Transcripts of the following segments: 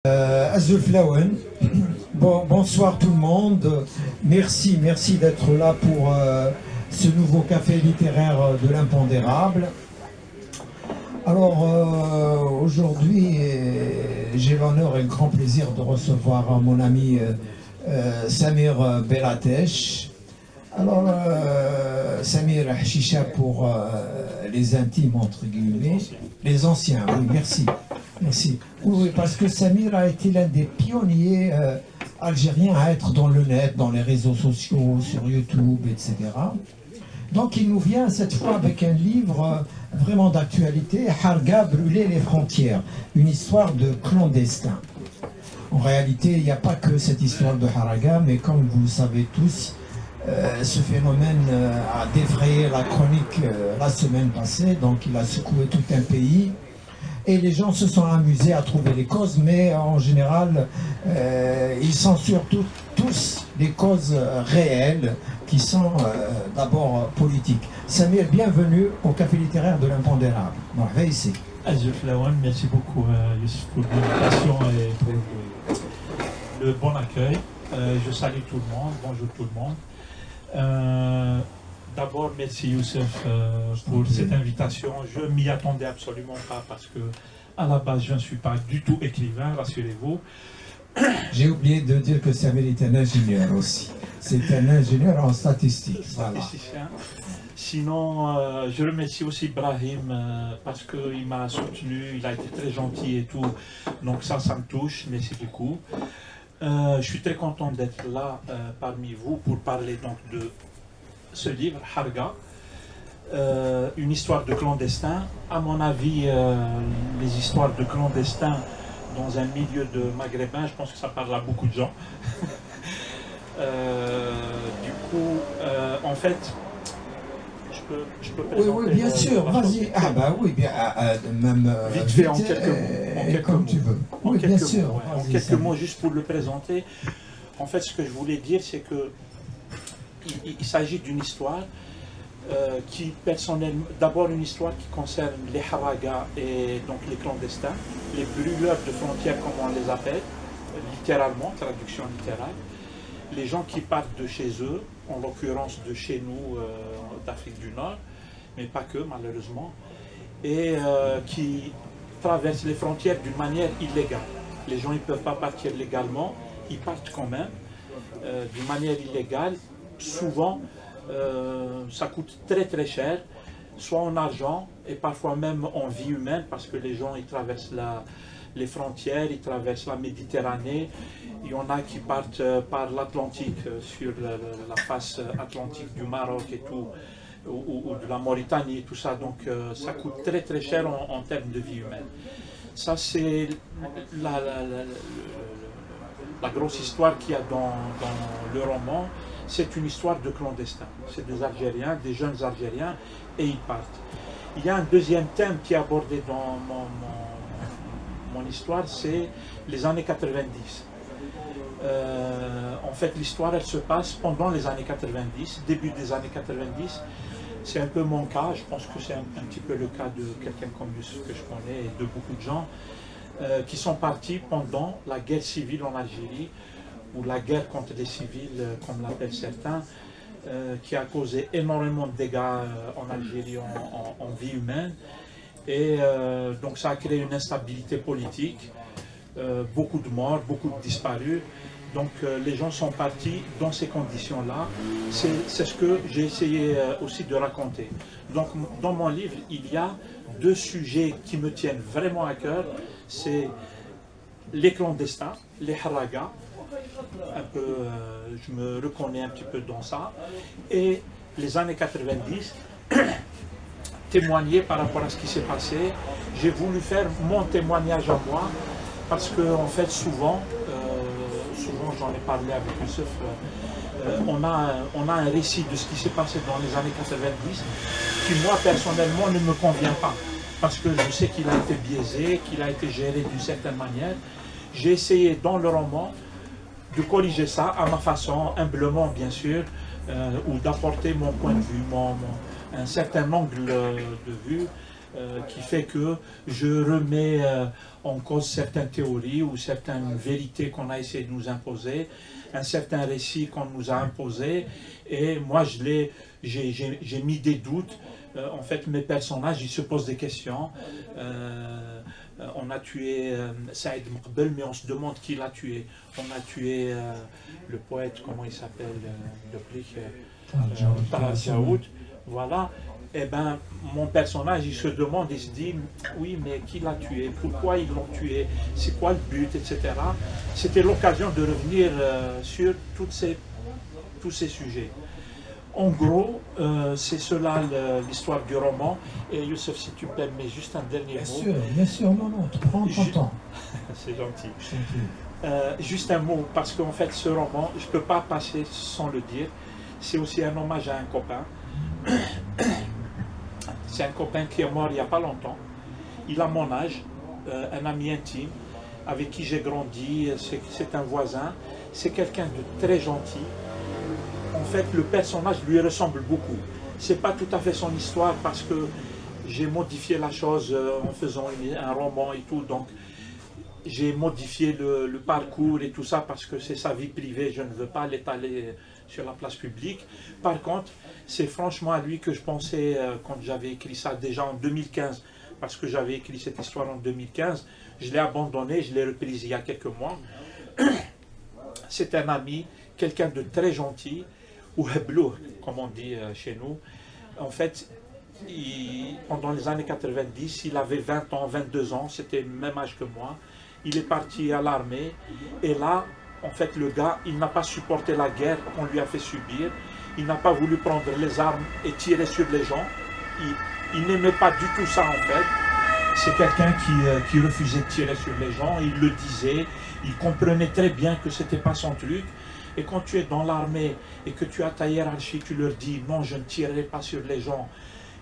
Azul Flawen. Bonsoir tout le monde. Merci d'être là pour ce nouveau café littéraire de l'impondérable. Alors aujourd'hui, j'ai l'honneur et le grand plaisir de recevoir mon ami Samir Belatesh. Alors Samir Chicha pour les intimes entre guillemets, les anciens, oui, merci. Merci. Oui, parce que Samir a été l'un des pionniers algériens à être dans le net, dans les réseaux sociaux, sur YouTube, etc. Donc il nous vient cette fois avec un livre vraiment d'actualité, Harga, brûler les frontières, une histoire de clandestin. En réalité, il n'y a pas que cette histoire de Harga, mais comme vous le savez tous, ce phénomène a défrayé la chronique la semaine passée, donc il a secoué tout un pays. Et les gens se sont amusés à trouver les causes, mais en général, ils censurent tous les causes réelles qui sont d'abord politiques. Samir, bienvenue au Café littéraire de l'impondérable. Marhaba ici. Azul Flawen, merci beaucoup Youssef pour l'invitation et pour le bon accueil. Je salue tout le monde, bonjour tout le monde. D'abord, merci Youssef pour cette invitation. Je ne m'y attendais absolument pas parce que à la base, je ne suis pas du tout écrivain, rassurez-vous. J'ai oublié de dire que Samir est un ingénieur aussi. C'est un ingénieur en statistique. Statisticien. Voilà. Sinon, je remercie aussi Brahim parce qu'il m'a soutenu, il a été très gentil et tout. Donc ça me touche, merci beaucoup. Je suis très content d'être là parmi vous pour parler donc de ce livre, Harga, une histoire de clandestin. À mon avis, les histoires de clandestins dans un milieu de maghrébin, je pense que ça parle à beaucoup de gens. Du coup, en fait, je peux présenter... Oui, bien sûr, vas-y. Ah bah oui, bien, même... vite fait, en quelques mots. Comme tu veux. Oui, bien sûr. Ouais, en quelques mots, juste pour le présenter. En fait, ce que je voulais dire, c'est que il s'agit d'une histoire qui, personnellement, d'abord une histoire qui concerne les haragas et donc les clandestins, les brûleurs de frontières comme on les appelle, littéralement, traduction littérale, les gens qui partent de chez eux, en l'occurrence de chez nous, d'Afrique du Nord, mais pas que malheureusement, et qui traversent les frontières d'une manière illégale. Les gens ne peuvent pas partir légalement, ils partent quand même, d'une manière illégale. Souvent, ça coûte très cher, soit en argent et parfois même en vie humaine, parce que les gens ils traversent les frontières, ils traversent la Méditerranée. Il y en a qui partent par l'Atlantique, sur la face atlantique du Maroc et tout, ou de la Mauritanie et tout ça. Donc ça coûte très cher en termes de vie humaine. Ça c'est la grosse histoire qu'il y a dans le roman. C'est une histoire de clandestins. C'est des Algériens, des jeunes Algériens, et ils partent. Il y a un deuxième thème qui est abordé dans mon histoire, c'est les années 90. En fait, l'histoire, elle se passe pendant les années 90, début des années 90. C'est un peu mon cas, je pense que c'est un petit peu le cas de quelqu'un comme Youssef que je connais et de beaucoup de gens qui sont partis pendant la guerre civile en Algérie, ou la guerre contre les civils, comme l'appellent certains, qui a causé énormément de dégâts en Algérie en vie humaine. Et donc ça a créé une instabilité politique, beaucoup de morts, beaucoup de disparus. Donc les gens sont partis dans ces conditions-là. C'est ce que j'ai essayé aussi de raconter. Donc dans mon livre, il y a deux sujets qui me tiennent vraiment à cœur. C'est les clandestins, les haragas. Un peu, je me reconnais un petit peu dans ça, et les années 90, témoigner par rapport à ce qui s'est passé. J'ai voulu faire mon témoignage à moi, parce que en fait souvent j'en ai parlé avec Youssef, on a un récit de ce qui s'est passé dans les années 90 qui moi personnellement ne me convient pas, parce que je sais qu'il a été biaisé, qu'il a été géré d'une certaine manière. J'ai essayé dans le roman de corriger ça à ma façon, humblement bien sûr, ou d'apporter mon point de vue, un certain angle de vue qui fait que je remets en cause certaines théories ou certaines vérités qu'on a essayé de nous imposer, un certain récit qu'on nous a imposé, et moi j'ai mis des doutes. En fait, mes personnages, ils se posent des questions. On a tué Saïd Mqbel, mais on se demande qui l'a tué. On a tué le poète, comment il s'appelle, Tahar Djaoud. Voilà. Et ben, mon personnage, il se demande, il se dit, oui, mais qui l'a tué? Pourquoi ils l'ont tué? C'est quoi le but, etc. C'était l'occasion de revenir sur tous ces sujets. En gros, c'est cela l'histoire du roman. Et Youssef, si tu me permets juste un dernier mot. Bien sûr, non, tu prends ton temps. C'est gentil. Juste un mot, parce qu'en fait, ce roman, je ne peux pas passer sans le dire. C'est aussi un hommage à un copain. C'est un copain qui est mort il n'y a pas longtemps. Il a mon âge, un ami intime, avec qui j'ai grandi. C'est un voisin. C'est quelqu'un de très gentil. En fait, le personnage lui ressemble beaucoup. C'est pas tout à fait son histoire parce que j'ai modifié la chose en faisant un roman et tout. Donc, j'ai modifié le parcours et tout ça parce que c'est sa vie privée. Je ne veux pas l'étaler sur la place publique. Par contre, c'est franchement à lui que je pensais quand j'avais écrit ça déjà en 2015. Parce que j'avais écrit cette histoire en 2015. Je l'ai abandonnée, je l'ai reprise il y a quelques mois. C'est un ami, quelqu'un de très gentil. Ou heblour, comme on dit chez nous. En fait, pendant les années 90, il avait 20 ans, 22 ans, c'était le même âge que moi. Il est parti à l'armée, et là, en fait, le gars, il n'a pas supporté la guerre qu'on lui a fait subir. Il n'a pas voulu prendre les armes et tirer sur les gens. Il n'aimait pas du tout ça, en fait. C'est quelqu'un qui refusait de tirer sur les gens, il le disait, il comprenait très bien que ce n'était pas son truc. Et quand tu es dans l'armée et que tu as ta hiérarchie, tu leur dis non, je ne tirerai pas sur les gens.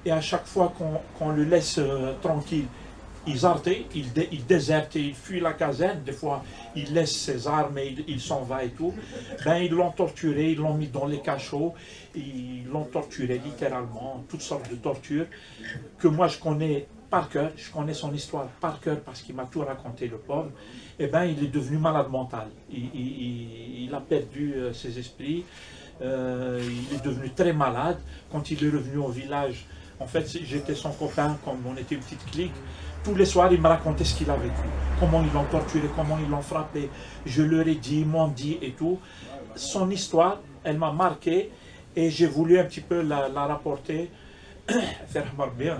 Et à chaque fois qu'on le laisse tranquille, il déserte et il fuit la caserne. Des fois, il laisse ses armes et il s'en va et tout. Ben, ils l'ont torturé, ils l'ont mis dans les cachots, ils l'ont torturé littéralement, toutes sortes de tortures que moi je connais par cœur, je connais son histoire par cœur parce qu'il m'a tout raconté, le pauvre. Eh bien, il est devenu malade mental. Il a perdu ses esprits. Il est devenu très malade. Quand il est revenu au village, en fait, j'étais son copain, comme on était une petite clique. Tous les soirs, il me racontait ce qu'il a vécu. Comment ils l'ont torturé, comment ils l'ont frappé. Je leur ai dit, ils m'ont dit et tout. Son histoire, elle m'a marqué et j'ai voulu un petit peu la rapporter. Faire bien.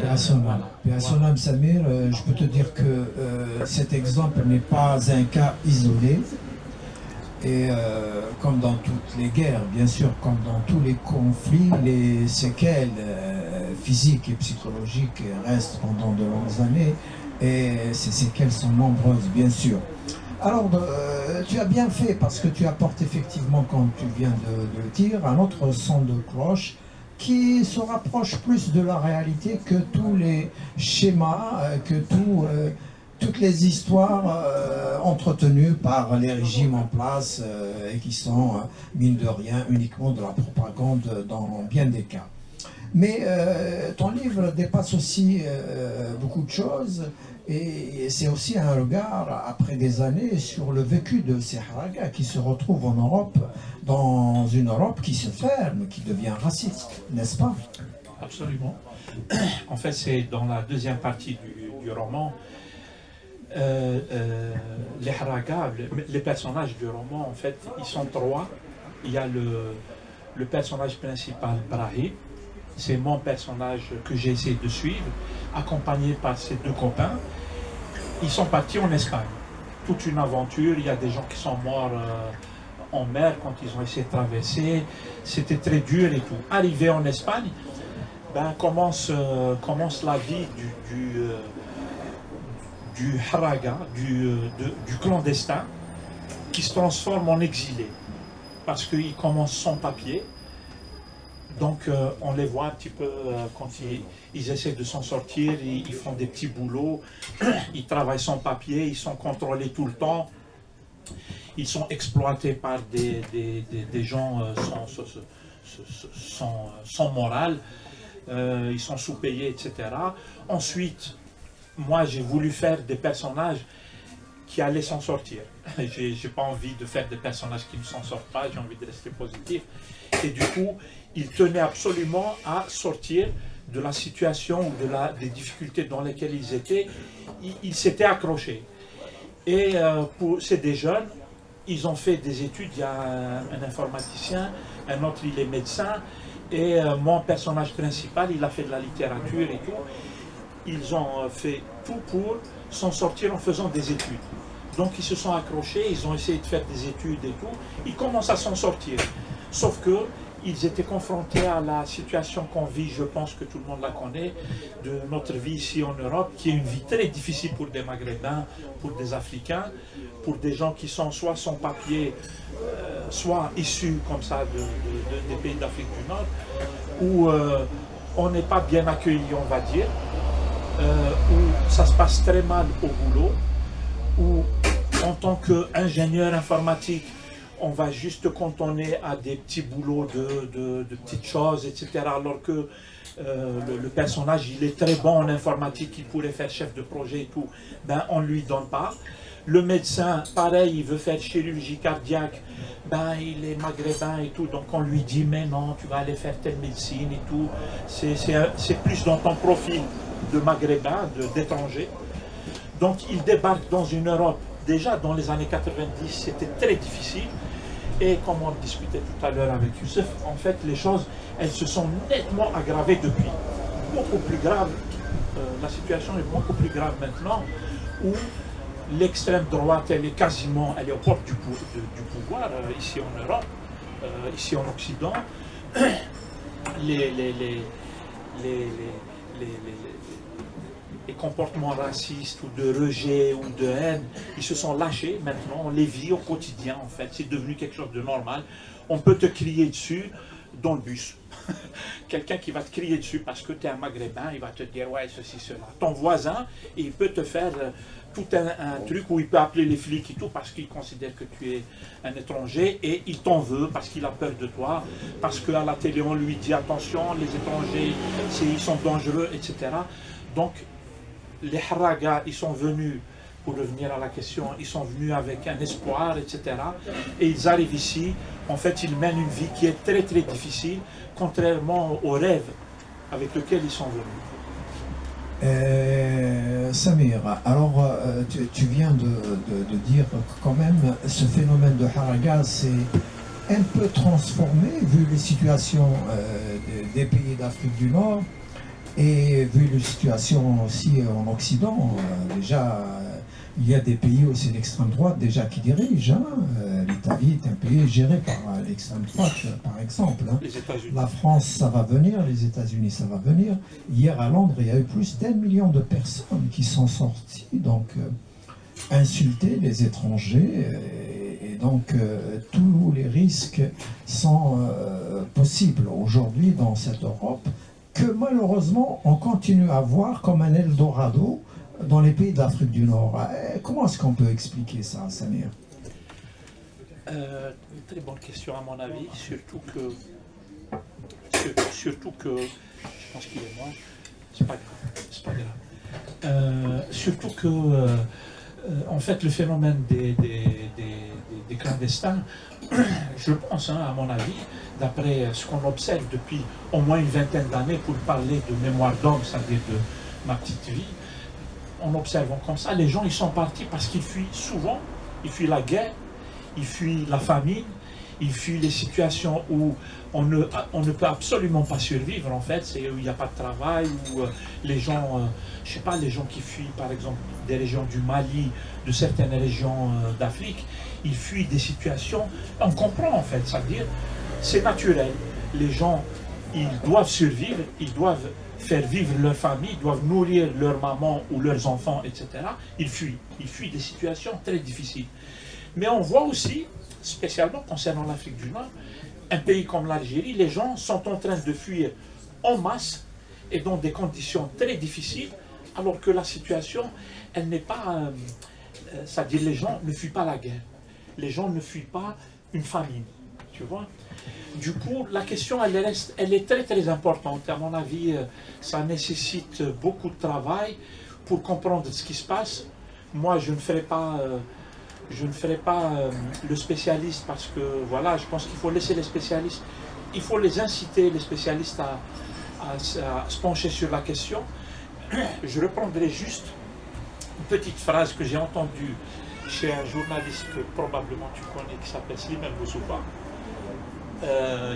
Personne Samir, je peux te dire que cet exemple n'est pas un cas isolé. Et comme dans toutes les guerres, bien sûr, comme dans tous les conflits, les séquelles physiques et psychologiques restent pendant de longues années. Et ces séquelles sont nombreuses, bien sûr. Alors, tu as bien fait parce que tu apportes effectivement, comme tu viens de le dire, un autre son de cloche qui se rapproche plus de la réalité que tous les schémas, toutes les histoires entretenues par les régimes en place et qui sont, mine de rien, uniquement de la propagande dans bien des cas. Mais ton livre dépasse aussi beaucoup de choses et c'est aussi un regard, après des années, sur le vécu de ces haragas qui se retrouvent en Europe, dans une Europe qui se ferme, qui devient raciste, n'est-ce pas? Absolument. En fait, c'est dans la deuxième partie du roman. Les haragas, les personnages du roman, en fait, ils sont trois. Il y a le personnage principal, Brahim. C'est mon personnage que j'ai essayé de suivre, accompagné par ses deux copains. Ils sont partis en Espagne. Toute une aventure, il y a des gens qui sont morts en mer quand ils ont essayé de traverser. C'était très dur et tout. Arrivé en Espagne, ben, commence la vie du haraga, du clandestin, qui se transforme en exilé. Parce qu'il commence sans papier. Donc on les voit un petit peu quand ils essaient de s'en sortir, ils font des petits boulots, ils travaillent sans papier, ils sont contrôlés tout le temps, ils sont exploités par des gens sans morale. ils sont sous-payés, etc. Ensuite, moi j'ai voulu faire des personnages qui allaient s'en sortir. J'ai pas envie de faire des personnages qui ne s'en sortent pas, j'ai envie de rester positif. Et du coup, ils tenaient absolument à sortir de la situation, des difficultés dans lesquelles ils étaient. Ils s'étaient accrochés. Et c'est des jeunes, ils ont fait des études, il y a un informaticien, un autre il est médecin, et mon personnage principal, il a fait de la littérature et tout. Ils ont fait tout pour s'en sortir en faisant des études. Donc ils se sont accrochés, ils ont essayé de faire des études et tout. Ils commencent à s'en sortir. Sauf que ils étaient confrontés à la situation qu'on vit, je pense que tout le monde la connaît, de notre vie ici en Europe, qui est une vie très difficile pour des Maghrébins, pour des Africains, pour des gens qui sont soit sans papier, soit issus comme ça des pays d'Afrique du Nord, où on n'est pas bien accueilli, on va dire, où ça se passe très mal au boulot, où en tant qu'ingénieur informatique, on va juste cantonner à des petits boulots de petites choses, etc. Alors que le personnage, il est très bon en informatique, il pourrait faire chef de projet et tout, ben on ne lui donne pas. Le médecin, pareil, il veut faire chirurgie cardiaque, ben il est maghrébin et tout, donc on lui dit mais non, tu vas aller faire telle médecine et tout. C'est plus dans ton profil de maghrébin, d'étranger. Donc il débarque dans une Europe, déjà dans les années 90, c'était très difficile. Et comme on discutait tout à l'heure avec Youssef, en fait, les choses, elles se sont nettement aggravées depuis. Beaucoup plus grave, la situation est beaucoup plus grave maintenant, où l'extrême droite, elle est aux portes du pouvoir, ici en Europe, ici en Occident. Les comportements racistes ou de rejet ou de haine, ils se sont lâchés maintenant, on les vit au quotidien en fait, c'est devenu quelque chose de normal. On peut te crier dessus dans le bus. Quelqu'un qui va te crier dessus parce que tu es un maghrébin, il va te dire ouais ceci, cela. Ton voisin, il peut te faire tout un truc où il peut appeler les flics et tout parce qu'il considère que tu es un étranger et il t'en veut parce qu'il a peur de toi, parce qu'à la télé on lui dit attention, les étrangers, ils sont dangereux, etc. Donc, les Haragas, ils sont venus, pour revenir à la question, ils sont venus avec un espoir, etc. Et ils arrivent ici, en fait, ils mènent une vie qui est très très difficile, contrairement aux rêves avec lesquels ils sont venus. Samir, alors tu viens de dire que quand même ce phénomène de Haraga s'est un peu transformé vu les situations des pays d'Afrique du Nord. Et vu la situation aussi en Occident, déjà, il y a des pays aussi d'extrême droite déjà qui dirigent. L'Italie est un pays géré par l'extrême droite, par exemple. La France, ça va venir, les États-Unis, ça va venir. Hier à Londres, il y a eu plus d'1 million de personnes qui sont sorties, donc insulter les étrangers. Et donc, tous les risques sont possibles aujourd'hui dans cette Europe, que malheureusement on continue à voir comme un Eldorado dans les pays d'Afrique du Nord. Comment est-ce qu'on peut expliquer ça, Samir? Une très bonne question à mon avis, surtout que je pense qu'il est mort, c'est pas grave. Surtout que en fait le phénomène des clandestins, je pense, à mon avis, d'après ce qu'on observe depuis au moins une vingtaine d'années, pour parler de mémoire d'homme, c'est-à-dire de ma petite vie, en observant comme ça, les gens ils sont partis parce qu'ils fuient souvent, ils fuient la guerre, ils fuient la famine, ils fuient les situations où on ne peut absolument pas survivre en fait, c'est où il n'y a pas de travail, où les gens, je sais pas, les gens qui fuient par exemple des régions du Mali, de certaines régions d'Afrique, ils fuient des situations, on comprend en fait, c'est-à-dire c'est naturel, les gens ils doivent survivre, ils doivent faire vivre leur famille, ils doivent nourrir leur maman ou leurs enfants, etc. Ils fuient des situations très difficiles. Mais on voit aussi, spécialement concernant l'Afrique du Nord, un pays comme l'Algérie, les gens sont en train de fuir en masse et dans des conditions très difficiles, alors que la situation, elle n'est pas... c'est-à-dire les gens ne fuient pas la guerre, les gens ne fuient pas une famine. tu vois. Du coup, la question, elle est très très importante. À mon avis, ça nécessite beaucoup de travail pour comprendre ce qui se passe. Moi, je ne ferai pas le spécialiste parce que, voilà, je pense qu'il faut laisser les spécialistes, il faut les inciter, les spécialistes, à se pencher sur la question. Je reprendrai juste une petite phrase que j'ai entendue chez un journaliste que probablement tu connais, qui s'appelle Slimane Boussoufa,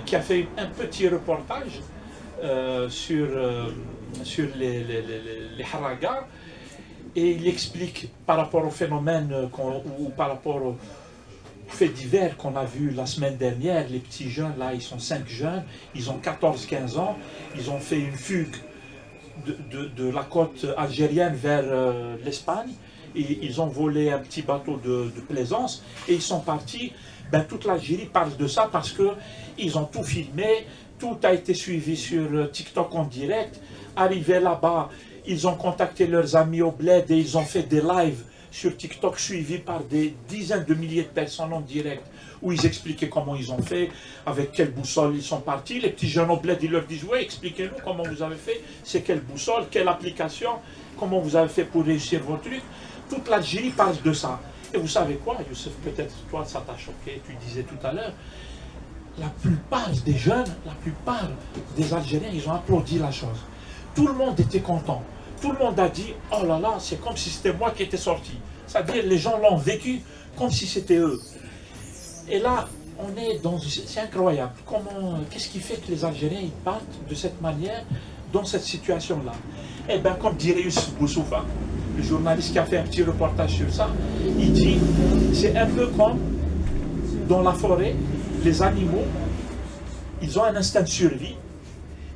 qui a fait un petit reportage sur les haragas, et il explique par rapport au phénomène ou par rapport aux faits divers qu'on a vu la semaine dernière. Les petits jeunes, là, ils sont 5 jeunes, ils ont 14-15 ans, ils ont fait une fugue de la côte algérienne vers l'Espagne, et ils ont volé un petit bateau de plaisance et ils sont partis. Ben, toute l'Algérie parle de ça parce qu'ils ont tout filmé, tout a été suivi sur TikTok en direct. Arrivés là-bas, ils ont contacté leurs amis au bled et ils ont fait des lives sur TikTok suivis par des dizaines de milliers de personnes en direct, où ils expliquaient comment ils ont fait, avec quelle boussole ils sont partis. Les petits jeunes au bled, ils leur disent: ouais, expliquez-nous comment vous avez fait, c'est quelle boussole, quelle application, comment vous avez fait pour réussir vos trucs. Toute l'Algérie parle de ça. Et vous savez quoi, Youssef, peut-être toi ça t'a choqué, tu disais tout à l'heure, la plupart des jeunes, la plupart des Algériens, ils ont applaudi la chose. Tout le monde était content. Tout le monde a dit: oh là là, c'est comme si c'était moi qui étais sorti. C'est-à-dire, les gens l'ont vécu comme si c'était eux. Et là, on est dans... C'est incroyable. Qu'est-ce qui fait que les Algériens, ils partent de cette manière, dans cette situation-là? Eh bien, comme dirait Youssef Boussoufa, le journaliste qui a fait un petit reportage sur ça, il dit: c'est un peu comme dans la forêt, les animaux, ils ont un instinct de survie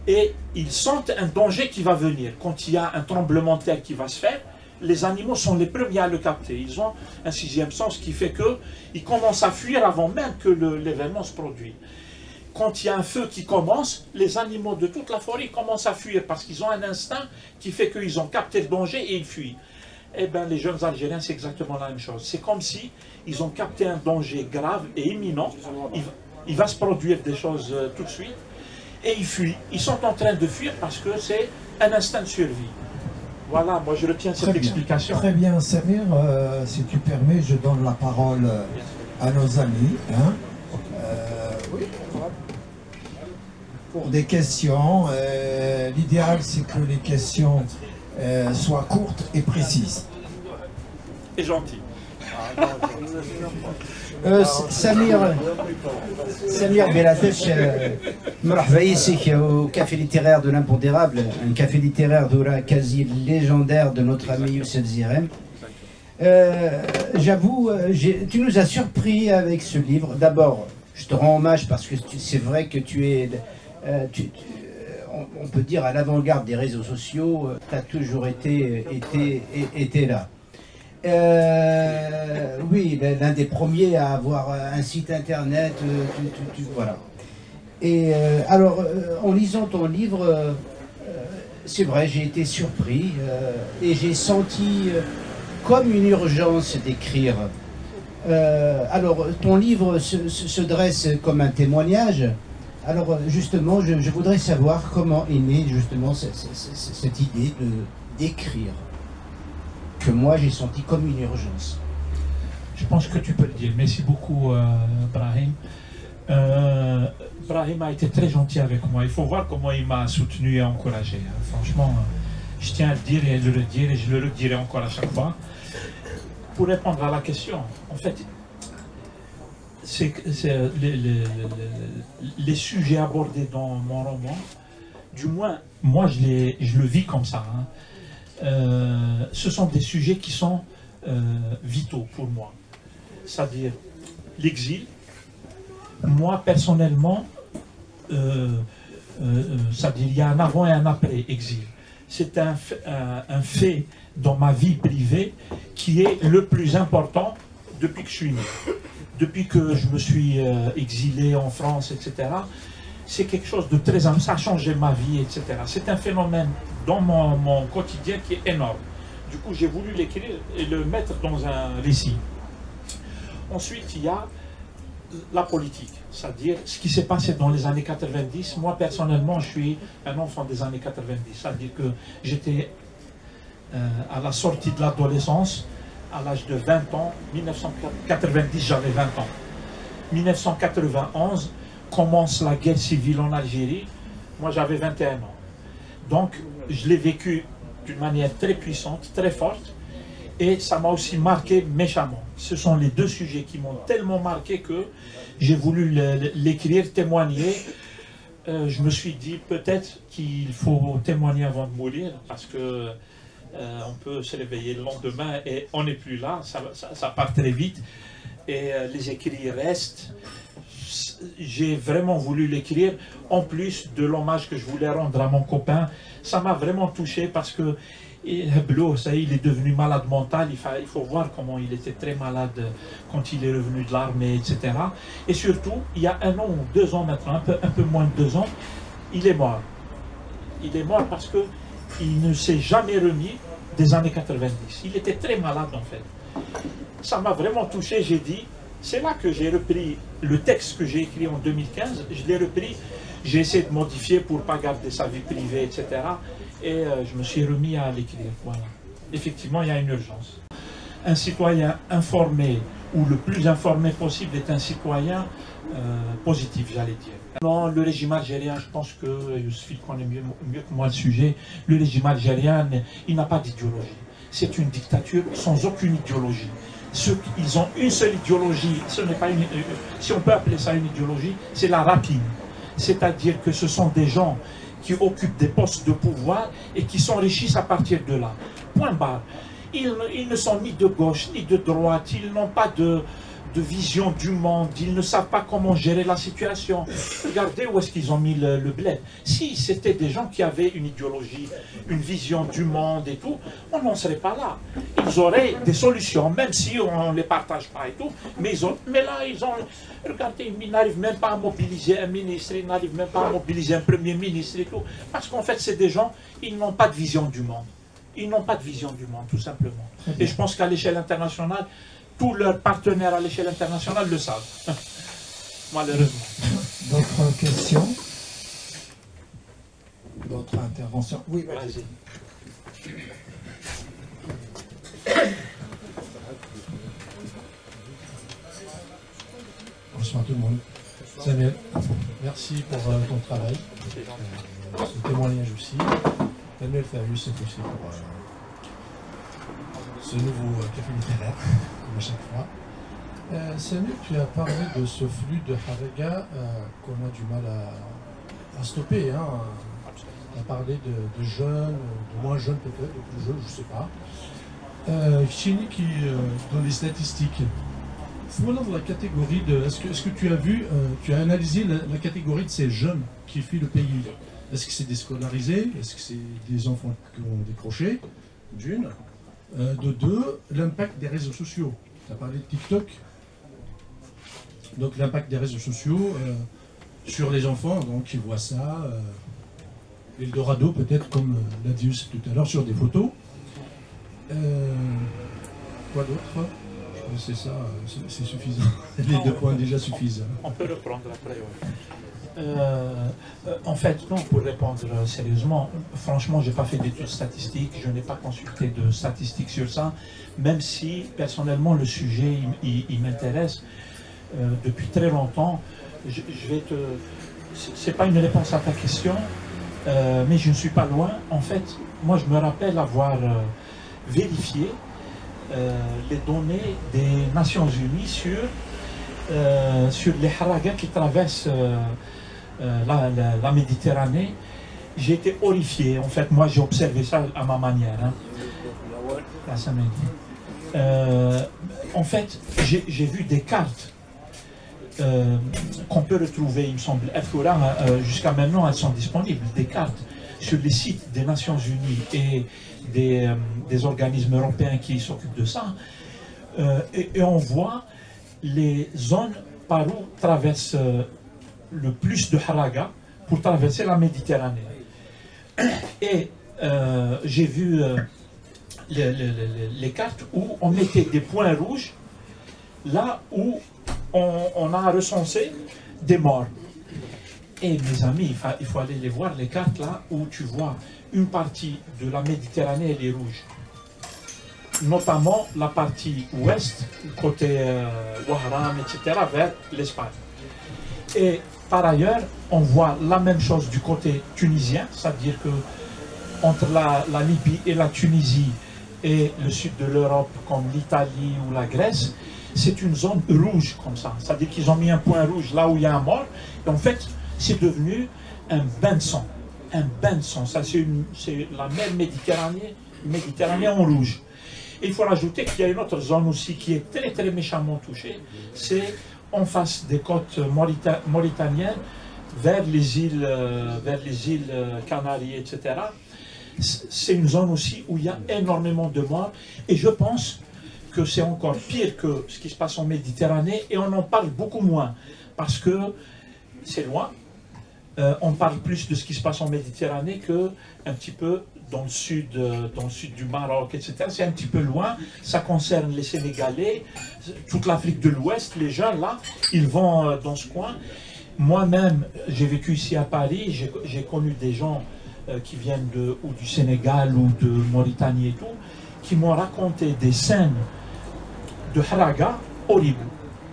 et ils sentent un danger qui va venir. Quand il y a un tremblement de terre qui va se faire, les animaux sont les premiers à le capter. Ils ont un sixième sens qui fait qu'ils commencent à fuir avant même que l'événement se produise. Quand il y a un feu qui commence, les animaux de toute la forêt commencent à fuir parce qu'ils ont un instinct qui fait qu'ils ont capté le danger et ils fuient. Eh bien, les jeunes Algériens, c'est exactement la même chose. C'est comme si ils ont capté un danger grave et imminent. Il va se produire des choses tout de suite. Et ils fuient. Ils sont en train de fuir parce que c'est un instinct de survie. Voilà, moi je retiens cette explication. Très bien, Samir. Si tu permets, je donne la parole à nos amis. Hein. Oui. Pour des questions, l'idéal c'est que les questions soient courtes et précises. Et gentil. Samir Belatesh, مرحبا يسيك au café littéraire de l'impondérable, un café littéraire d'Oura quasi légendaire de notre ami Youssef Zirem. J'avoue, tu nous as surpris avec ce livre. D'abord, je te rends hommage parce que c'est vrai que tu es, on peut dire, à l'avant-garde des réseaux sociaux. Tu as toujours été là. Oui, l'un des premiers à avoir un site internet, voilà. Et alors, en lisant ton livre, c'est vrai, j'ai été surpris et j'ai senti comme une urgence d'écrire. Alors, ton livre se dresse comme un témoignage. Alors, justement, je voudrais savoir comment est née justement cette idée d'écrire, que moi j'ai senti comme une urgence. Je pense que tu peux le dire. Merci beaucoup, Brahim. Brahim a été très gentil avec moi. Il faut voir comment il m'a soutenu et encouragé. Franchement, je tiens à le dire et de le dire, et je le redirai encore à chaque fois. Pour répondre à la question, en fait, les sujets abordés dans mon roman, du moins, moi je le vis comme ça. Hein. Ce sont des sujets qui sont vitaux pour moi. C'est-à-dire l'exil. Moi, personnellement, c'est-à-dire il y a un avant et un après exil. C'est un fait dans ma vie privée qui est le plus important depuis que je suis né. Depuis que je me suis exilé en France, etc. C'est quelque chose de très... Ça a changé ma vie, etc. C'est un phénomène dans mon quotidien qui est énorme. Du coup, j'ai voulu l'écrire et le mettre dans un récit. Ensuite, il y a la politique, c'est-à-dire ce qui s'est passé dans les années 90. Moi, personnellement, je suis un enfant des années 90, c'est-à-dire que j'étais à la sortie de l'adolescence, à l'âge de 20 ans, 1990, j'avais 20 ans. 1991, commence la guerre civile en Algérie, moi j'avais 21 ans. Donc, je l'ai vécu d'une manière très puissante, très forte, et ça m'a aussi marqué méchamment. Ce sont les deux sujets qui m'ont tellement marqué que j'ai voulu l'écrire, témoigner. Je me suis dit peut-être qu'il faut témoigner avant de mourir, parce que on peut se réveiller le lendemain et on n'est plus là, ça part très vite, et les écrits restent. J'ai vraiment voulu l'écrire, en plus de l'hommage que je voulais rendre à mon copain. Ça m'a vraiment touché parce que Heblo, ça y est, il est devenu malade mental. Il faut voir comment il était très malade quand il est revenu de l'armée, etc. Et surtout, il y a 1 an ou 2 ans maintenant, un peu moins de 2 ans, il est mort. Il est mort parce qu'il ne s'est jamais remis des années 90. Il était très malade en fait. Ça m'a vraiment touché, j'ai dit. C'est là que j'ai repris le texte que j'ai écrit en 2015, je l'ai repris, j'ai essayé de modifier pour ne pas garder sa vie privée, etc. Et je me suis remis à l'écrire. Voilà. Effectivement, il y a une urgence. Un citoyen informé, ou le plus informé possible, est un citoyen positif, j'allais dire. Non, le régime algérien, je pense que Youssef connaît mieux que moi le sujet, le régime algérien, il n'a pas d'idéologie. C'est une dictature sans aucune idéologie. Ils ont une seule idéologie, ce n'est pas si on peut appeler ça une idéologie, c'est la rapine. C'est-à-dire que ce sont des gens qui occupent des postes de pouvoir et qui s'enrichissent à partir de là. Point barre. Ils ne sont ni de gauche ni de droite, ils n'ont pas de vision du monde, ils ne savent pas comment gérer la situation. Regardez où est-ce qu'ils ont mis le bled. Si c'était des gens qui avaient une idéologie, une vision du monde et tout, on n'en serait pas là. Ils auraient des solutions, même si on ne les partage pas et tout, mais là, regardez, ils n'arrivent même pas à mobiliser un ministre, ils n'arrivent même pas à mobiliser un premier ministre et tout, parce qu'en fait, c'est des gens, ils n'ont pas de vision du monde. Ils n'ont pas de vision du monde, tout simplement. Et je pense qu'à l'échelle internationale, tous leurs partenaires à l'échelle internationale le savent, malheureusement. D'autres questions? D'autres interventions? Oui, vas-y. Bonsoir tout le monde. Samuel, merci pour ton travail, ce témoignage aussi. Samuel Ferrius, c'est aussi pour ce nouveau café littéraire, comme à chaque fois. Samuel, tu as parlé de ce flux de Haraga qu'on a du mal à stopper. Hein. Tu as parlé de jeunes, de moins jeunes peut-être, de plus jeunes, je ne sais pas. Chini qui dans les statistiques. Voilà dans la catégorie de. Est-ce que tu as vu, tu as analysé la catégorie de ces jeunes qui fuient le pays? Est-ce que c'est des scolarisés? Est-ce que c'est des enfants qui ont décroché? D'une. De deux, l'impact des réseaux sociaux. Tu as parlé de TikTok. Donc l'impact des réseaux sociaux sur les enfants, donc ils voient ça. Eldorado peut-être, comme l'a dit tout à l'heure, sur des photos. Quoi d'autre? C'est ça, c'est suffisant. Les 2 points déjà suffisent. On peut reprendre après, oui. En fait, non, pour répondre sérieusement, franchement, je n'ai pas fait d'études statistiques, je n'ai pas consulté de statistiques sur ça, même si, personnellement, le sujet, il m'intéresse depuis très longtemps. Je vais te... C'est pas une réponse à ta question, mais je ne suis pas loin. En fait, moi, je me rappelle avoir vérifié les données des Nations Unies sur les haragas qui traversent la Méditerranée. J'ai été horrifié. En fait, moi, j'ai observé ça à ma manière. Hein. En fait, j'ai vu des cartes qu'on peut retrouver, il me semble. Jusqu'à maintenant, elles sont disponibles. Des cartes sur les sites des Nations Unies et des organismes européens qui s'occupent de ça. Et on voit les zones par où traverse le plus de haragas pour traverser la Méditerranée. Et j'ai vu les cartes où on mettait des points rouges là où on a recensé des morts. Et mes amis, il faut aller les voir, les cartes là, où tu vois une partie de la Méditerranée, elle est rouge. Notamment la partie ouest, côté Wahram, etc., vers l'Espagne. Et par ailleurs, on voit la même chose du côté tunisien, c'est-à-dire que entre la Libye et la Tunisie et le sud de l'Europe, comme l'Italie ou la Grèce, c'est une zone rouge comme ça. C'est-à-dire qu'ils ont mis un point rouge là où il y a un mort. Et en fait, c'est devenu un bain de sang. Un bain de sang. Ça, c'est la mer Méditerranée en rouge. Et il faut rajouter qu'il y a une autre zone aussi qui est très très méchamment touchée. C'est en face des côtes mauritaniennes, vers les îles Canaries, etc. C'est une zone aussi où il y a énormément de morts. Et je pense que c'est encore pire que ce qui se passe en Méditerranée. Et on en parle beaucoup moins. Parce que c'est loin. On parle plus de ce qui se passe en Méditerranée qu'un petit peu dans le sud du Maroc, etc. C'est un petit peu loin. Ça concerne les Sénégalais, toute l'Afrique de l'Ouest. Les gens, là, ils vont dans ce coin. Moi-même, j'ai vécu ici à Paris. J'ai connu des gens qui viennent ou du Sénégal ou de Mauritanie et tout, qui m'ont raconté des scènes de haraga horribles.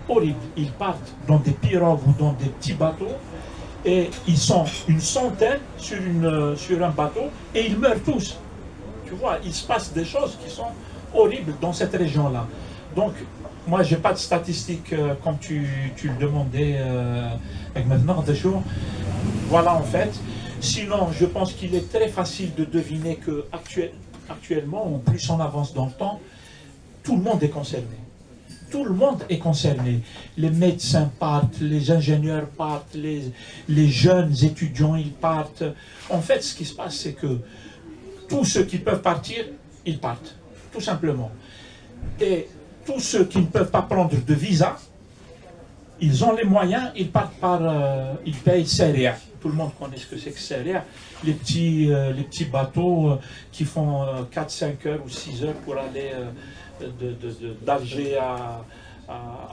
Horribles. Ils partent dans des pirogues ou dans des petits bateaux et ils sont une centaine sur un bateau et ils meurent tous. Tu vois, il se passe des choses qui sont horribles dans cette région-là. Donc, moi, je n'ai pas de statistiques comme tu le demandais avec maintenant des jours. Voilà, en fait. Sinon, je pense qu'il est très facile de deviner que actuellement, ou plus on avance dans le temps, tout le monde est concerné. Tout le monde est concerné. Les médecins partent, les ingénieurs partent, les jeunes étudiants, ils partent. En fait, ce qui se passe, c'est que tous ceux qui peuvent partir, ils partent, tout simplement. Et tous ceux qui ne peuvent pas prendre de visa, ils ont les moyens, ils partent ils payent Seria. Tout le monde connaît ce que c'est que Seria. Les petits bateaux qui font 4-5 heures ou 6 heures pour aller d'Alger à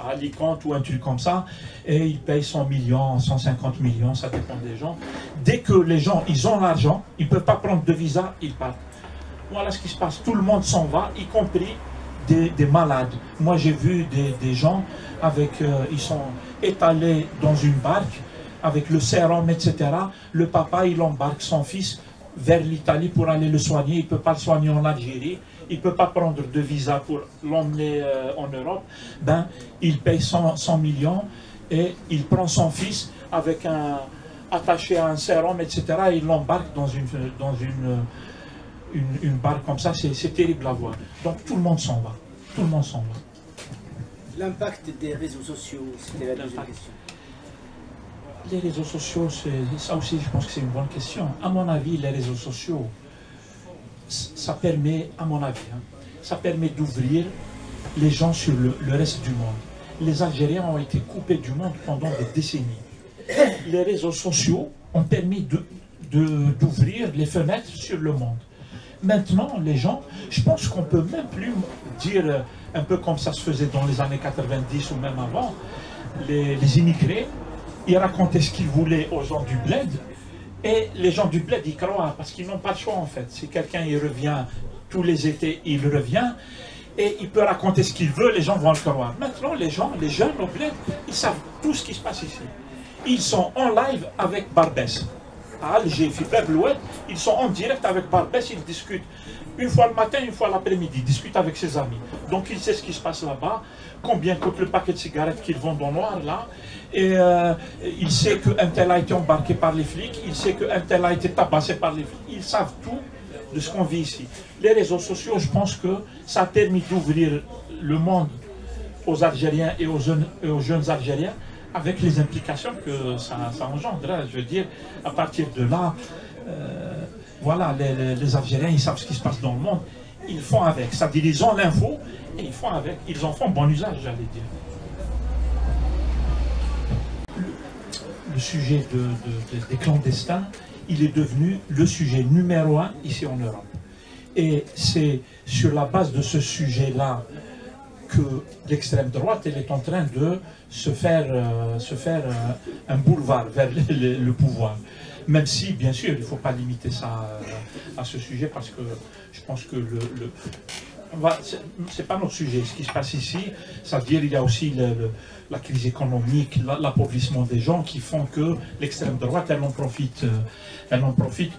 Alicante ou un truc comme ça, et ils payent 100 millions, 150 millions, ça dépend des gens. Dès que les gens, ils ont l'argent, ils ne peuvent pas prendre de visa, ils partent. Voilà ce qui se passe, tout le monde s'en va, y compris des malades. Moi j'ai vu des gens ils sont étalés dans une barque, avec le sérum, etc. Le papa, il embarque son fils vers l'Italie pour aller le soigner, il ne peut pas le soigner en Algérie, il ne peut pas prendre de visa pour l'emmener en Europe, ben, il paye 100 millions et il prend son fils attaché à un sérum, etc. et il l'embarque dans une barque comme ça. C'est terrible à voir. Donc tout le monde s'en va. Tout le monde s'en va. L'impact des réseaux sociaux, c'était la deuxième question. Les réseaux sociaux, ça aussi, je pense que c'est une bonne question. À mon avis, les réseaux sociaux, ça permet, à mon avis, ça permet d'ouvrir les gens sur le reste du monde. Les Algériens ont été coupés du monde pendant des décennies. Les réseaux sociaux ont permis d'ouvrir les fenêtres sur le monde. Maintenant, les gens, je pense qu'on ne peut même plus dire, un peu comme ça se faisait dans les années 90 ou même avant, les immigrés, ils racontaient ce qu'ils voulaient aux gens du bled, et les gens du bled, ils croient, parce qu'ils n'ont pas le choix en fait. Si quelqu'un il revient tous les étés, il revient, et il peut raconter ce qu'il veut, les gens vont le croire. Maintenant, les jeunes au bled, ils savent tout ce qui se passe ici. Ils sont en live avec Barbès. À Alger, ils sont en direct avec Barbès, ils discutent. Une fois le matin, une fois l'après-midi, ils discutent avec ses amis. Donc il sait ce qui se passe là-bas, combien coûte le paquet de cigarettes qu'ils vendent en noir là, et il sait qu'un tel a été embarqué par les flics, il sait qu'un tel a été tabassé par les flics. Ils savent tout de ce qu'on vit ici. Les réseaux sociaux, je pense que ça a permis d'ouvrir le monde aux Algériens et aux jeunes Algériens, avec les implications que ça engendre. Je veux dire, à partir de là, voilà, les Algériens, ils savent ce qui se passe dans le monde, ils font avec. C'est-à-dire, ils ont l'info et ils font avec. Ils en font bon usage, j'allais dire. Le sujet des clandestins, il est devenu le sujet numéro 1 ici en Europe. Et c'est sur la base de ce sujet-là que l'extrême droite elle est en train de se faire un boulevard vers le pouvoir. Même si, bien sûr, il ne faut pas limiter ça à ce sujet, parce que je pense que c'est pas notre sujet. Ce qui se passe ici, c'est-à-dire il y a aussi la crise économique, l'appauvrissement des gens qui font que l'extrême droite, elle en profite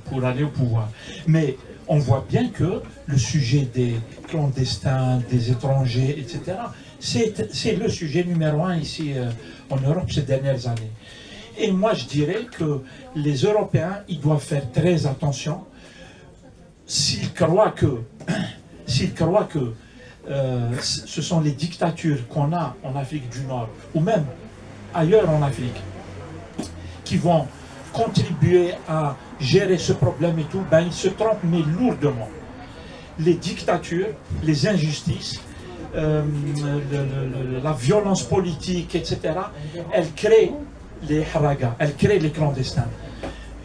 pour aller au pouvoir. Mais on voit bien que le sujet des clandestins, des étrangers, etc., c'est le sujet numéro 1 ici en Europe ces dernières années. Et moi, je dirais que les Européens, ils doivent faire très attention s'ils croient que ce sont les dictatures qu'on a en Afrique du Nord, ou même ailleurs en Afrique, qui vont contribuer à gérer ce problème et tout, ben ils se trompent, mais lourdement. Les dictatures, les injustices, la violence politique, etc., elles créent les haragas, elles créent les clandestins.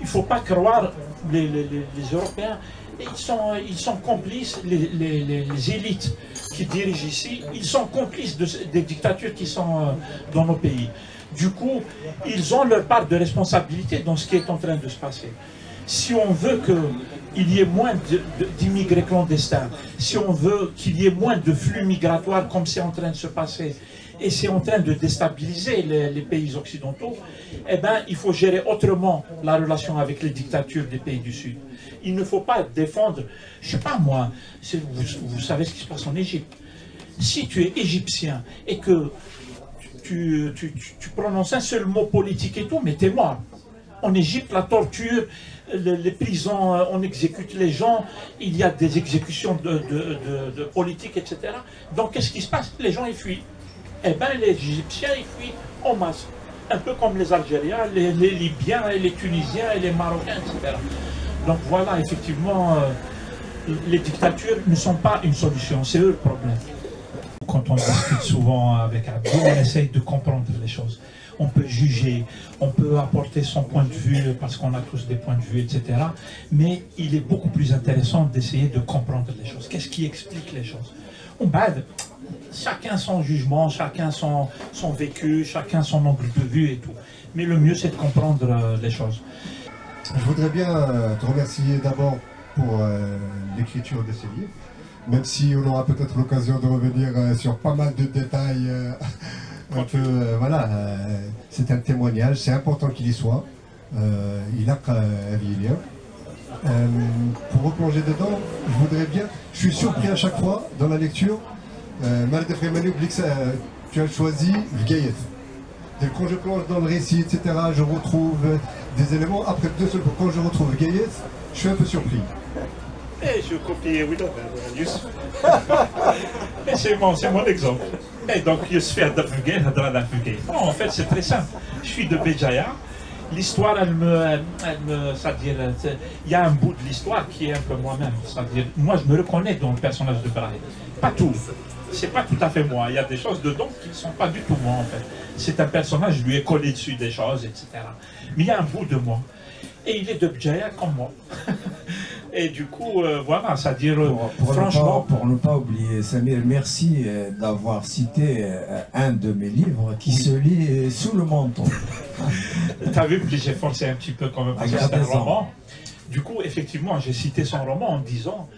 Il ne faut pas croire, les Européens, ils sont complices, les élites qui dirigent ici, ils sont complices des dictatures qui sont dans nos pays. Du coup, ils ont leur part de responsabilité dans ce qui est en train de se passer. Si on veut qu'il y ait moins d'immigrés clandestins, si on veut qu'il y ait moins de flux migratoires comme c'est en train de se passer, et c'est en train de déstabiliser les pays occidentaux, eh bien, il faut gérer autrement la relation avec les dictatures des pays du Sud. Il ne faut pas défendre, je ne sais pas moi, vous savez ce qui se passe en Égypte. Si tu es égyptien et que tu prononces un seul mot politique et tout, mais t'es mort. En Égypte, la torture, les prisons, on exécute les gens, il y a des exécutions de politiques, etc. Donc qu'est-ce qui se passe? Les gens, ils fuient. Eh bien, les Égyptiens, ils fuient en masse. Un peu comme les Algériens, les Libyens, et les Tunisiens, et les Marocains, etc. Donc voilà, effectivement, les dictatures ne sont pas une solution, c'est eux le problème. Quand on discute souvent avec Abdou, on essaye de comprendre les choses. On peut juger, on peut apporter son point de vue, parce qu'on a tous des points de vue, etc. Mais il est beaucoup plus intéressant d'essayer de comprendre les choses. Qu'est-ce qui explique les choses? Chacun son jugement, chacun son vécu, chacun son angle de vue et tout. Mais le mieux, c'est de comprendre les choses. Je voudrais bien te remercier d'abord pour l'écriture de ces livres, même si on aura peut-être l'occasion de revenir sur pas mal de détails. Voilà, c'est un témoignage, c'est important qu'il y soit. Il a Villiers. Pour replonger dedans, je voudrais bien. Je suis surpris à chaque fois dans la lecture. Tu as choisi Vgaïef. Quand je plonge dans le récit, etc., je retrouve des éléments. Après 2 secondes, quand je retrouve Vgaïef, je suis un peu surpris. Et je copie Willow, Youssef. C'est mon exemple. Et donc, Youssef a d'Afugay, en fait, c'est très simple. Je suis de Béjaïa. L'histoire, c'est-à-dire, il y a un bout de l'histoire qui est un peu moi-même. C'est-à-dire, moi, je me reconnais dans le personnage de Brahim. Pas tout. C'est pas tout à fait moi. Il y a des choses dedans qui ne sont pas du tout moi, en fait. C'est un personnage, je lui ai collé dessus des choses, etc. Mais il y a un bout de moi. Et il est de Béjaïa comme moi. Et du coup, voilà, c'est-à-dire, franchement... Pour ne pas oublier, Samir, merci d'avoir cité un de mes livres qui se lit sous le menton. Tu as vu que j'ai forcé un petit peu quand même, parce que c'est un roman. Du coup, effectivement, j'ai cité son roman en disant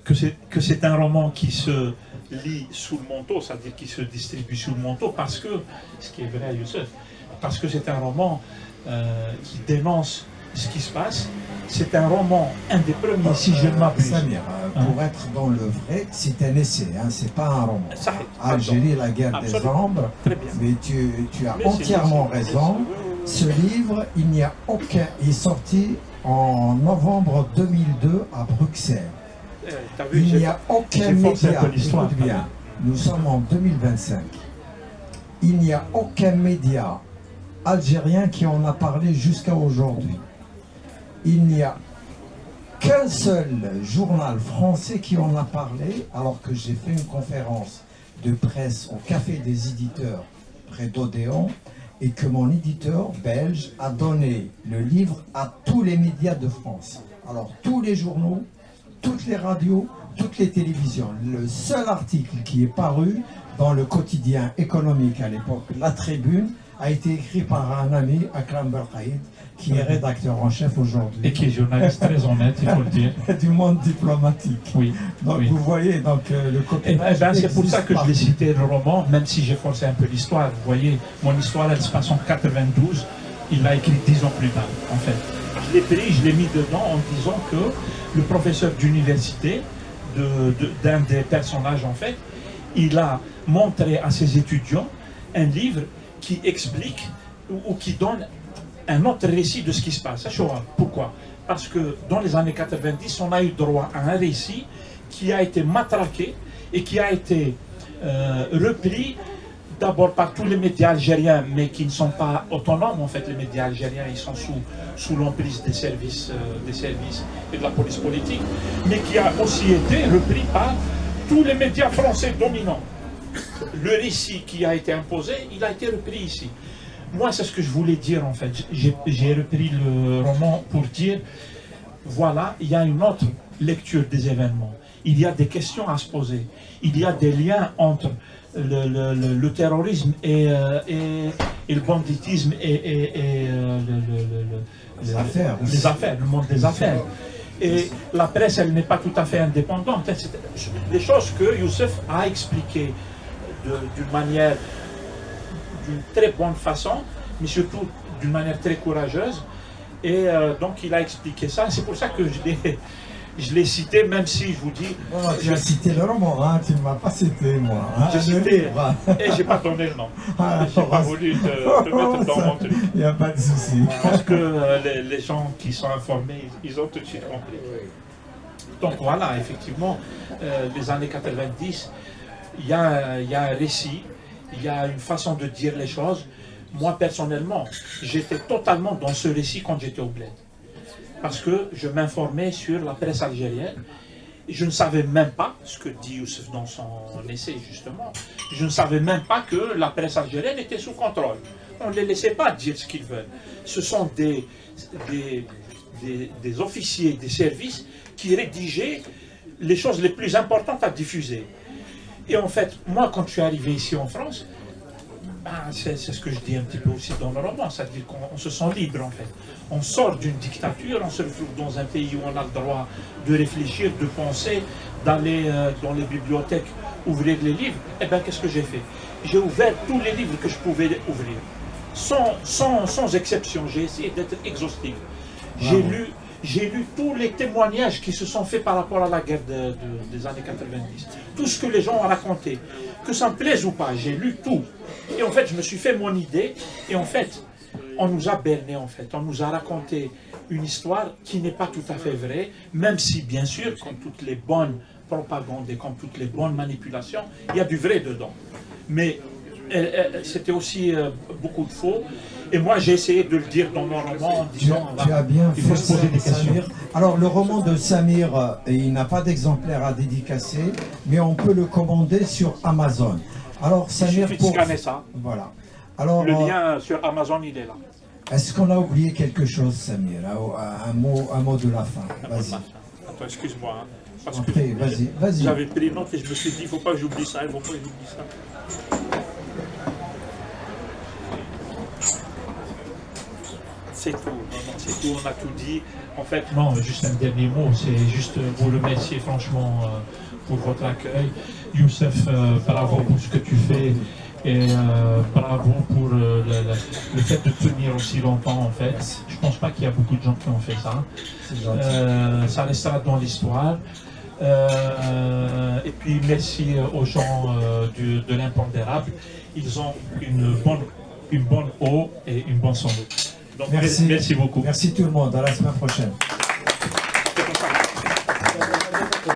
que c'est un roman qui se lit sous le manteau, c'est-à-dire qui se distribue sous le manteau, parce que, ce qui est vrai à Youssef, parce que c'est un roman qui dénonce ce qui se passe. C'est un roman, un des premiers, si je ne m'abuse. Samir, pour être dans le vrai, c'est un essai, hein, c'est pas un roman. Algérie, la guerre des ombres, mais tu as entièrement raison. Ce livre, il n'y a aucun, il est sorti en novembre 2002 à Bruxelles. Il n'y a aucun média, écoute bien, nous sommes en 2025. Il n'y a aucun média algérien qui en a parlé jusqu'à aujourd'hui. Il n'y a qu'un seul journal français qui en a parlé, alors que j'ai fait une conférence de presse au Café des éditeurs près d'Odéon, et que mon éditeur belge a donné le livre à tous les médias de France. Alors tous les journaux, toutes les radios, toutes les télévisions. Le seul article qui est paru dans le quotidien économique à l'époque, La Tribune, a été écrit par un ami, Akram Belkaïd, qui est rédacteur en chef aujourd'hui. Et qui est journaliste très honnête, il faut le dire. Du monde diplomatique. Oui. Donc oui. vous voyez, donc le copinage. C'est pour ça que je existe l'ai cité le roman, même si j'ai forcé un peu l'histoire. Vous voyez, mon histoire, elle se passe en 92. Il l'a écrit 10 ans plus tard, en fait. Je l'ai pris, je l'ai mis dedans en disant que le professeur d'université, d'un des personnages, en fait, il a montré à ses étudiants un livre qui explique ou qui donne un autre récit de ce qui se passe. Pourquoi? Parce que dans les années 90, on a eu droit à un récit qui a été matraqué et qui a été repris d'abord par tous les médias algériens, mais qui ne sont pas autonomes. En fait, les médias algériens, ils sont sous l'emprise des services et de la police politique, mais qui a aussi été repris par tous les médias français dominants. Le récit qui a été imposé, il a été repris ici. Moi, c'est ce que je voulais dire, en fait. J'ai repris le roman pour dire, voilà, il y a une autre lecture des événements. Il y a des questions à se poser. Il y a des liens entre le terrorisme et le banditisme et les affaires, le monde des affaires. Et la presse, elle n'est pas tout à fait indépendante. Les choses que Youssef a expliquées d'une très bonne façon, mais surtout d'une manière très courageuse. Et donc il a expliqué ça. C'est pour ça que je l'ai cité, même si je vous dis... Oh, tu as cité le roman, hein, tu ne m'as pas cité, moi. Hein, j'ai cité, et je n'ai pas donné le nom. Je n'ai pas voulu te mettre dans mon truc. Il n'y a pas de souci. Je pense que les gens qui sont informés, ils ont tout de suite compris. Donc voilà, effectivement, les années 90, il y a un récit, il y a une façon de dire les choses. Moi, personnellement, j'étais totalement dans ce récit quand j'étais au Bled. Parce que je m'informais sur la presse algérienne. Je ne savais même pas, ce que dit Youssef dans son essai justement, je ne savais même pas que la presse algérienne était sous contrôle. On ne les laissait pas dire ce qu'ils veulent. Ce sont des officiers des services qui rédigeaient les choses les plus importantes à diffuser. Et en fait, moi, quand je suis arrivé ici en France, c'est ce que je dis un petit peu aussi dans le roman, c'est-à-dire qu'on se sent libre en fait. On sort d'une dictature, on se retrouve dans un pays où on a le droit de réfléchir, de penser, d'aller dans les bibliothèques, ouvrir les livres. Eh bien, qu'est-ce que j'ai fait? J'ai ouvert tous les livres que je pouvais ouvrir, sans exception. J'ai essayé d'être exhaustif. J'ai lu tous les témoignages qui se sont faits par rapport à la guerre des années 90. Tout ce que les gens ont raconté. Que ça me plaise ou pas, j'ai lu tout. Et en fait, je me suis fait mon idée. Et en fait, on nous a berné, en fait. On nous a raconté une histoire qui n'est pas tout à fait vraie, même si, bien sûr, comme toutes les bonnes propagandes et comme toutes les bonnes manipulations, il y a du vrai dedans. Mais c'était aussi beaucoup de faux. Et moi, j'ai essayé de le dire dans mon roman en disant... Tu as bien il faut se poser des questions. Samir. Alors, le roman de Samir, il n'a pas d'exemplaire à dédicacer, mais on peut le commander sur Amazon. Alors, Samir, il suffit de scanner ça. Voilà. Alors, le lien sur Amazon, il est là. Est-ce qu'on a oublié quelque chose, Samir? Un mot de la fin. Vas-y. Attends, excuse-moi. Hein, parce que vas-y. J'avais pris note et je me suis dit, il ne faut pas que j'oublie ça, il ne faut pas que j'oublie ça. C'est tout, c'est tout, on a tout dit. En fait, non, juste un dernier mot, c'est juste vous remercier franchement pour votre accueil. Youssef, bravo pour ce que tu fais et bravo pour le fait de tenir aussi longtemps en fait. Je pense pas qu'il y a beaucoup de gens qui ont fait ça. Ça restera dans l'histoire. Et puis merci aux gens de l'impondérable. Ils ont une bonne eau et une bonne santé. Donc, merci beaucoup. Merci tout le monde, à la semaine prochaine.